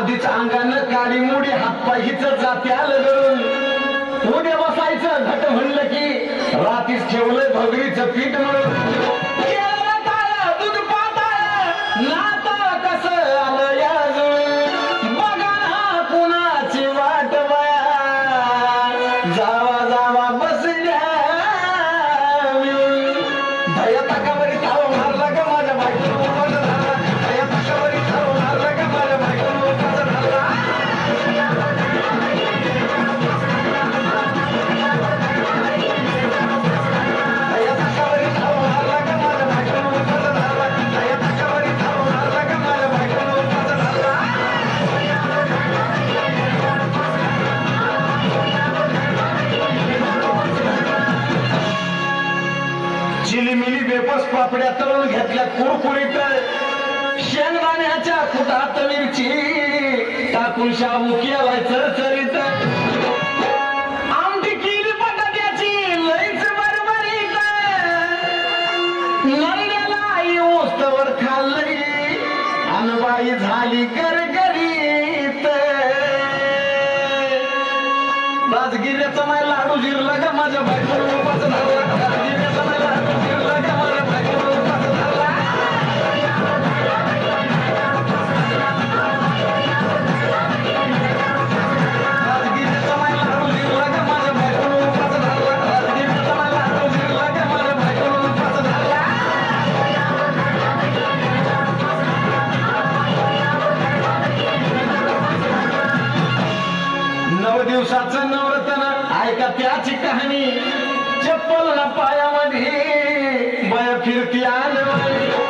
आधीच अंगानं काळी मुडी हातपायच जात्याल गळून उद्या बसायचं घट म्हणलं की रातीच ठेवलं भगरीचं पीठ म्हणून केलं टाळं, दूध पाताळ नातं कसं आलं या जुळून बघा ना कुणाची वाट बया जावा जावा बसल्या मिळून भया ताकावरी थाव मारला का माझ्या बायकोनं उपास झाला भया ताकावरी थाव मारला का माझ्या बायकोनं उपास झाला भया ताकावरी थाव मारला का माझ्या बायकोनं उपास झाला भया ताकावरी थाव मारला का माझ्या बायकोनं उपास झाला चिलीमिली बेपस पापड्या तळून घेतल्या कुरकुरीत शेंगदाण्याच्या कुटात मिरची टाकून शाबू केलाय चरचरीत आमटी केली बटाट्याची लईच बरबरीत नंद्याला येऊस्तवर खाल्ली अनबाई झाली गरगरीत राजगिऱ्याचा माय लाडू जिरला का माझ्या बायकोनं उपास झाला राजगिऱ्याचा माय लाडू जिरला का माझ्या बायकोनं उपास झाला राजगिऱ्याचा माय लाडू जिरला का माझ्या बायकोनं उपास झाला राजगिऱ्याचा माय लाडू जिरला का माझ्या बायकोनं उपास झाला नव दिवसाचं नवरत्न ऐका त्याची कहाणी चप्पल ना पायामध्ये बया फिरती आलं